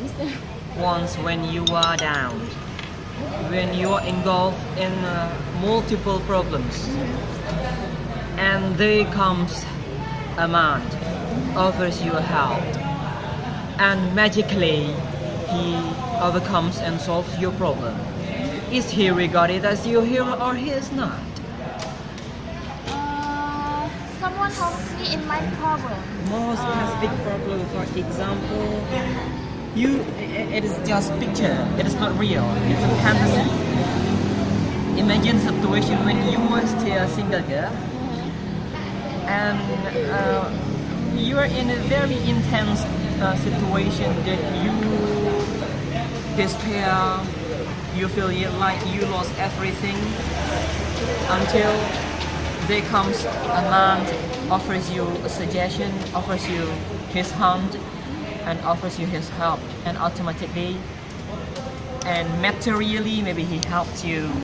Mister. Once when you are down, when you are engulfed in multiple problems, and there comes a man, offers you help, and magically he overcomes and solves your problem. Is he regarded as your hero or he is not? Someone helps me in my problem. More specific problem, for example, it is just picture, it is not real, it's a fantasy. Imagine situation when you are still a single girl and you are in a very intense situation that you despair, you feel like you lost everything, until there comes a man, offers you a suggestion, offers you his hand, and offers you his help, and automatically and materially maybe he helps you